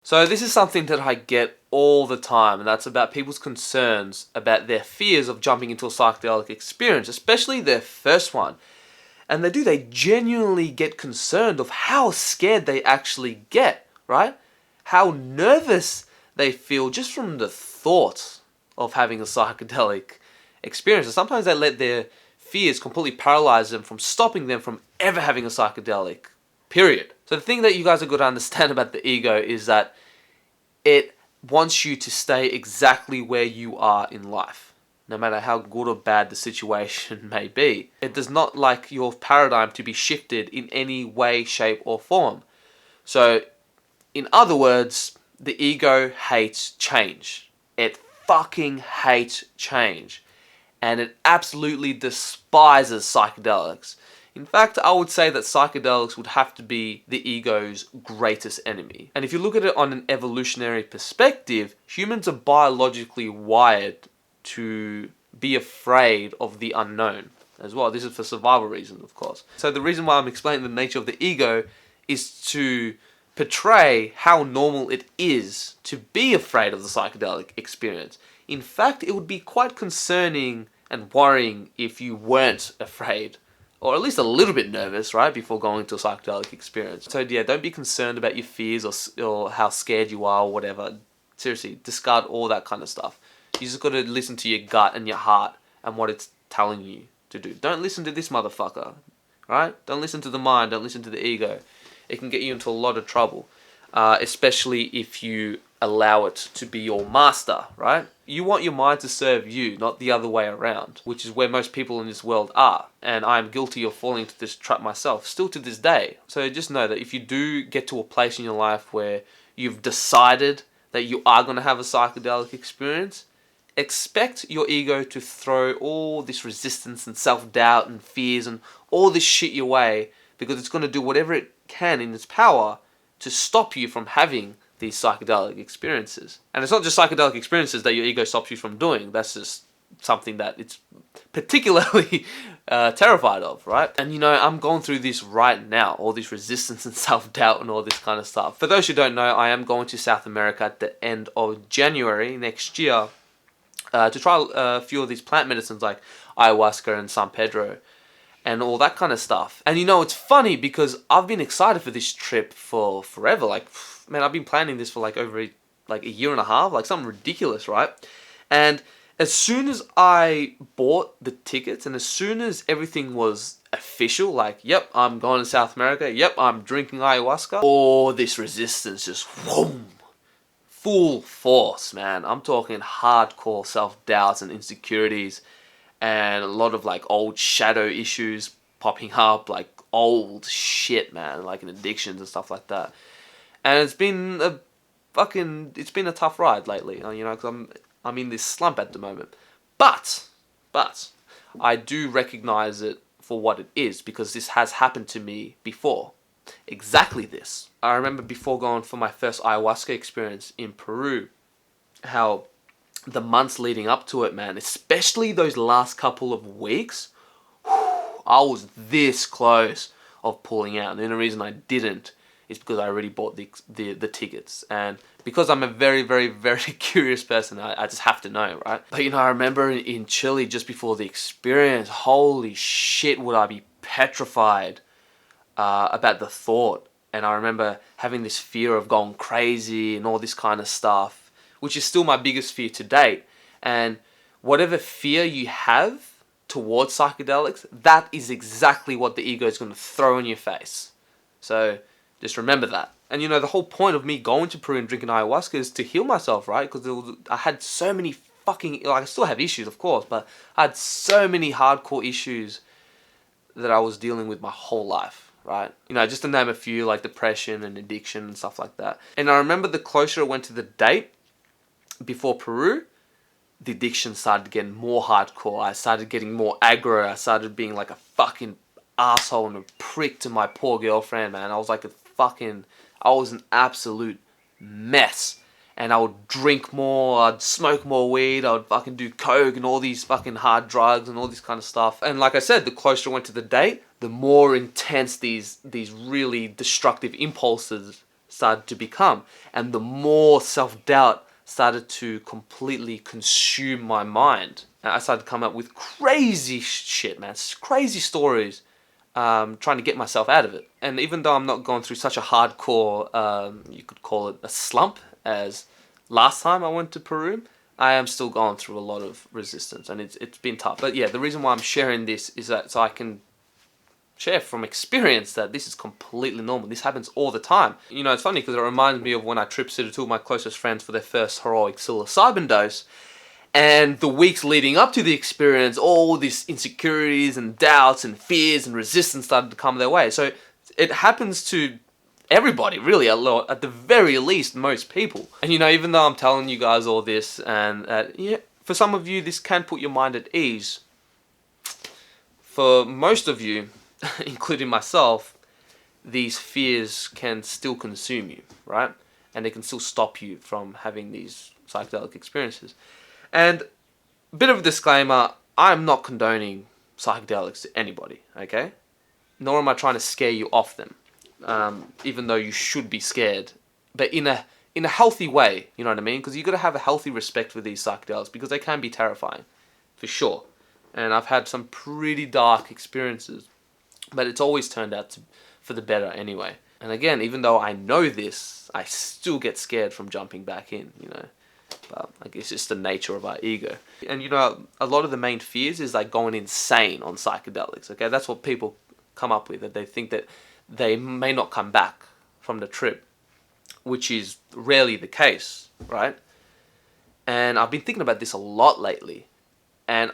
So this is something that I get all the time, and that's about people's concerns about their fears of jumping into a psychedelic experience, especially their first one. And they genuinely get concerned of how scared they actually get, right? How nervous they feel just from the thought of having a psychedelic experience. And sometimes they let their fears completely paralyze them from stopping them from ever having a psychedelic, period. So the thing that you guys have got to understand about the ego is that it wants you to stay exactly where you are in life, no matter how good or bad the situation may be. It does not like your paradigm to be shifted in any way, shape, or form. So, in other words, the ego hates change. It fucking hates change. And it absolutely despises psychedelics. In fact, I would say that psychedelics would have to be the ego's greatest enemy. And if you look at it on an evolutionary perspective, humans are biologically wired to be afraid of the unknown as well. This is for survival reasons, of course. So the reason why I'm explaining the nature of the ego is to portray how normal it is to be afraid of the psychedelic experience. In fact, it would be quite concerning and worrying if you weren't afraid, or at least a little bit nervous, right, before going to a psychedelic experience. So yeah, don't be concerned about your fears or how scared you are or whatever. Seriously, discard all that kind of stuff. You just got to listen to your gut and your heart and what it's telling you to do. Don't listen to this motherfucker, right? Don't listen to the mind, don't listen to the ego. It can get you into a lot of trouble, especially if you allow it to be your master, right? You want your mind to serve you, not the other way around, which is where most people in this world are. And I am guilty of falling into this trap myself, still to this day. So just know that if you do get to a place in your life where you've decided that you are going to have a psychedelic experience, expect your ego to throw all this resistance and self-doubt and fears and all this shit your way, because it's going to do whatever it can in its power to stop you from having these psychedelic experiences. And it's not just psychedelic experiences that your ego stops you from doing. That's just something that it's particularly terrified of, right? And you know, I'm going through this right now, all this resistance and self-doubt and all this kind of stuff. For those who don't know, I am going to South America at the end of January next year to try a few of these plant medicines like ayahuasca and San Pedro and all that kind of stuff. And you know, it's funny because I've been excited for this trip for forever. Like, man, I've been planning this for like over a year and a half, like something ridiculous, right? And as soon as I bought the tickets and as soon as everything was official, like, yep, I'm going to South America, yep, I'm drinking ayahuasca, all this resistance just whoom, full force, man. I'm talking hardcore self-doubts and insecurities and a lot of like old shadow issues popping up, like old shit, man, like in addictions and stuff like that. And it's been a tough ride lately, you know, because I'm in this slump at the moment. But I do recognize it for what it is, because this has happened to me before. Exactly this. I remember before going for my first ayahuasca experience in Peru, how the months leading up to it, man, especially those last couple of weeks, I was this close of pulling out. And the only reason I didn't is because I already bought the tickets. And because I'm a very, very, very curious person, I just have to know, right? But you know, I remember in Chile, just before the experience, holy shit, would I be petrified about the thought. And I remember having this fear of going crazy and all this kind of stuff, which is still my biggest fear to date. And whatever fear you have towards psychedelics, that is exactly what the ego is going to throw in your face. So just remember that. And you know, the whole point of me going to Peru and drinking ayahuasca is to heal myself, right? Because I had so many fucking, like, I still have issues, of course, but I had so many hardcore issues that I was dealing with my whole life, right? You know, just to name a few, like depression and addiction and stuff like that. And I remember the closer I went to the date before Peru, the addiction started getting more hardcore. I started getting more aggro. I started being like a fucking asshole and a prick to my poor girlfriend, man. I was an absolute mess. And I would drink more, I'd smoke more weed, I would fucking do coke and all these fucking hard drugs and all this kind of stuff. And like I said, the closer I went to the date, the more intense these really destructive impulses started to become, and the more self-doubt started to completely consume my mind. And I started to come up with crazy shit, man, crazy stories, trying to get myself out of it. And even though I'm not going through such a hardcore, you could call it a slump, as last time I went to Peru, I am still going through a lot of resistance, and it's been tough. But yeah, the reason why I'm sharing this is that so I can share from experience that this is completely normal. This happens all the time. You know, it's funny because it reminds me of when I trip-sitted two of my closest friends for their first heroic psilocybin dose, and the weeks leading up to the experience, all these insecurities and doubts and fears and resistance started to come their way. So it happens to everybody, really, at the very least, most people. And you know, even though I'm telling you guys all this, and yeah, for some of you, this can put your mind at ease. For most of you, including myself, these fears can still consume you, right? And they can still stop you from having these psychedelic experiences. And a bit of a disclaimer, I'm not condoning psychedelics to anybody, okay? Nor am I trying to scare you off them, even though you should be scared, but in a healthy way, you know what I mean? Because you got to have a healthy respect for these psychedelics, because they can be terrifying, for sure. And I've had some pretty dark experiences, but it's always turned out for the better anyway. And again, even though I know this, I still get scared from jumping back in, you know. But I guess it's the nature of our ego. And you know, a lot of the main fears is like going insane on psychedelics, okay? That's what people come up with, that they think that they may not come back from the trip, which is rarely the case, right? And I've been thinking about this a lot lately. And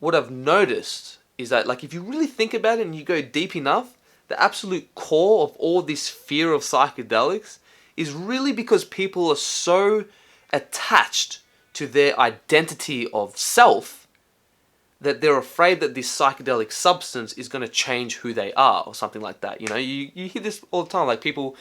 what I've noticed is that, like, if you really think about it and you go deep enough, the absolute core of all this fear of psychedelics is really because people are so attached to their identity of self that they're afraid that this psychedelic substance is going to change who they are, or something like that. You know, you hear this all the time, like people,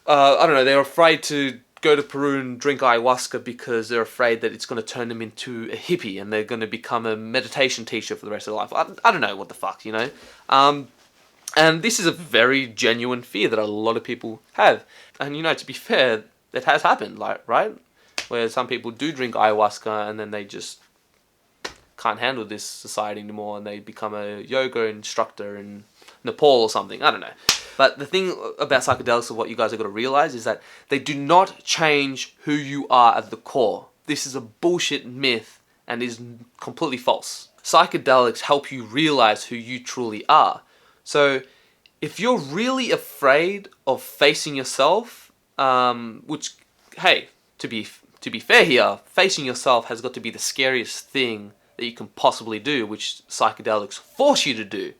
I don't know, they're afraid to go to Peru and drink ayahuasca because they're afraid that it's going to turn them into a hippie and they're going to become a meditation teacher for the rest of their life. I don't know what the fuck, you know. And this is a very genuine fear that a lot of people have. And you know, to be fair, it has happened, like, right? Where some people do drink ayahuasca and then they just can't handle this society anymore and they become a yoga instructor in Nepal or something. I don't know. But the thing about psychedelics, of what you guys have got to realize, is that they do not change who you are at the core. This is a bullshit myth and is completely false. Psychedelics help you realize who you truly are. So if you're really afraid of facing yourself, which, hey, to be fair here, facing yourself has got to be the scariest thing that you can possibly do, which psychedelics force you to do.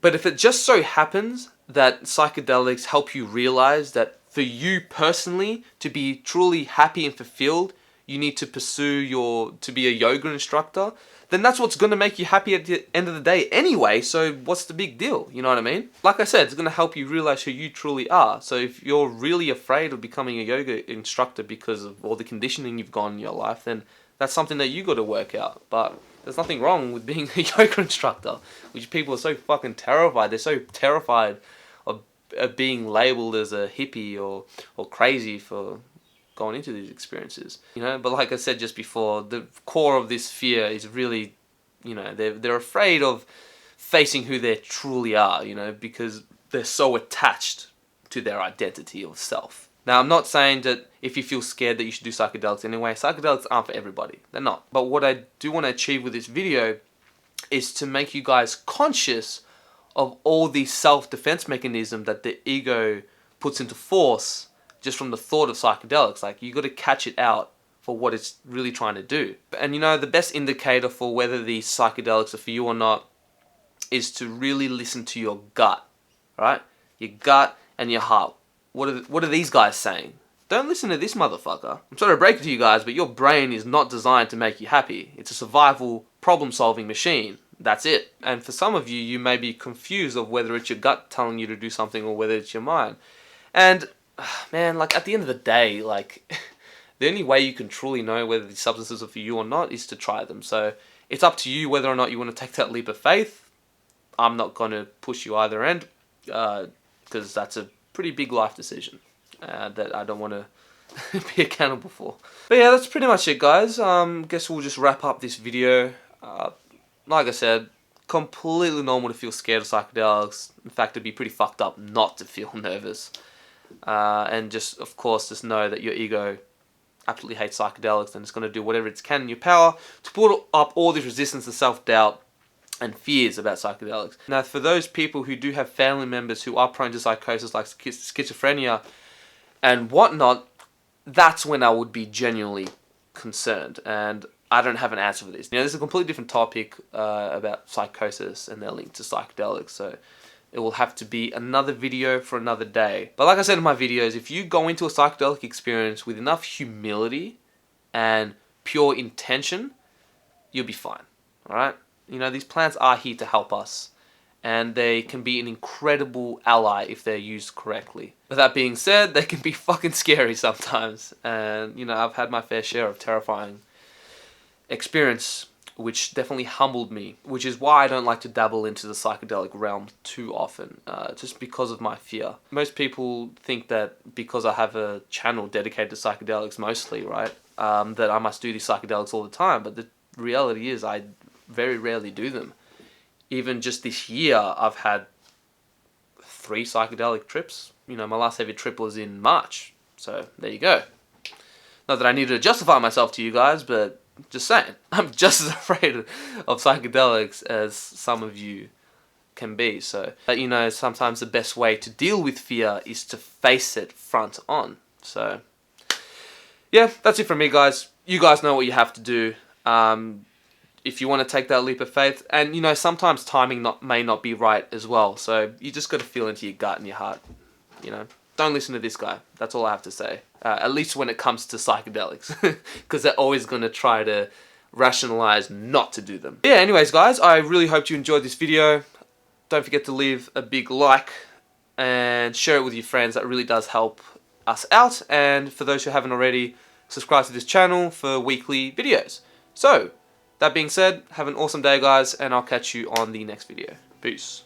But if it just so happens that psychedelics help you realize that for you personally to be truly happy and fulfilled, you need to pursue to be a yoga instructor, then that's what's going to make you happy at the end of the day anyway, so what's the big deal? You know what I mean? Like I said, it's going to help you realize who you truly are. So if you're really afraid of becoming a yoga instructor because of all the conditioning you've gone in your life, then that's something that you got to work out. But there's nothing wrong with being a yoga instructor, which people are so fucking terrified. They're so terrified of being labeled as a hippie or crazy for going into these experiences, you know. But like I said just before, the core of this fear is really, you know, they're afraid of facing who they truly are, you know, because they're so attached to their identity of self. Now, I'm not saying that if you feel scared that you should do psychedelics anyway. Psychedelics aren't for everybody. They're not. But what I do want to achieve with this video is to make you guys conscious of all these self-defense mechanisms that the ego puts into force just from the thought of psychedelics. Like, you got to catch it out for what it's really trying to do. And you know, the best indicator for whether these psychedelics are for you or not is to really listen to your gut, right? Your gut and your heart. What are these guys saying? Don't listen to this motherfucker. I'm sorry to break it to you guys, but your brain is not designed to make you happy. It's a survival problem-solving machine. That's it. And for some of you, you may be confused of whether it's your gut telling you to do something or whether it's your mind. And man, like, at the end of the day, like, the only way you can truly know whether these substances are for you or not is to try them. So it's up to you whether or not you want to take that leap of faith. I'm not going to push you either end, because that's a pretty big life decision. that I don't want to be accountable for. But yeah, that's pretty much it, guys. Guess we'll just wrap up this video. Like I said, completely normal to feel scared of psychedelics. In fact, it'd be pretty fucked up not to feel nervous. And just, of course, just know that your ego absolutely hates psychedelics and it's going to do whatever it can in your power to put up all this resistance and self-doubt and fears about psychedelics. Now, for those people who do have family members who are prone to psychosis like schizophrenia and whatnot, that's when I would be genuinely concerned. And I don't have an answer for this. This is a completely different topic about psychosis and their link to psychedelics, so it will have to be another video for another day. But like I said in my videos, if you go into a psychedelic experience with enough humility and pure intention, you'll be fine. Alright? These plants are here to help us, and they can be an incredible ally if they're used correctly. With that being said, they can be fucking scary sometimes, and I've had my fair share of terrifying experience, which definitely humbled me, which is why I don't like to dabble into the psychedelic realm too often, just because of my fear. Most people think that because I have a channel dedicated to psychedelics mostly, right, that I must do these psychedelics all the time, but the reality is I very rarely do them. Even just this year, I've had 3 psychedelic trips. My last heavy trip was in March, so there you go. Not that I needed to justify myself to you guys, but just saying, I'm just as afraid of psychedelics as some of you can be. So, but sometimes the best way to deal with fear is to face it front on. So, yeah, that's it from me, guys. You guys know what you have to do. If you want to take that leap of faith, and sometimes timing may not be right as well. So you just got to feel into your gut and your heart. Don't listen to this guy. That's all I have to say. At least when it comes to psychedelics, because they're always going to try to rationalize not to do them. Yeah, anyways, guys, I really hope you enjoyed this video. Don't forget to leave a big like and share it with your friends. That really does help us out. And for those who haven't already, subscribe to this channel for weekly videos. So, that being said, have an awesome day, guys, and I'll catch you on the next video. Peace.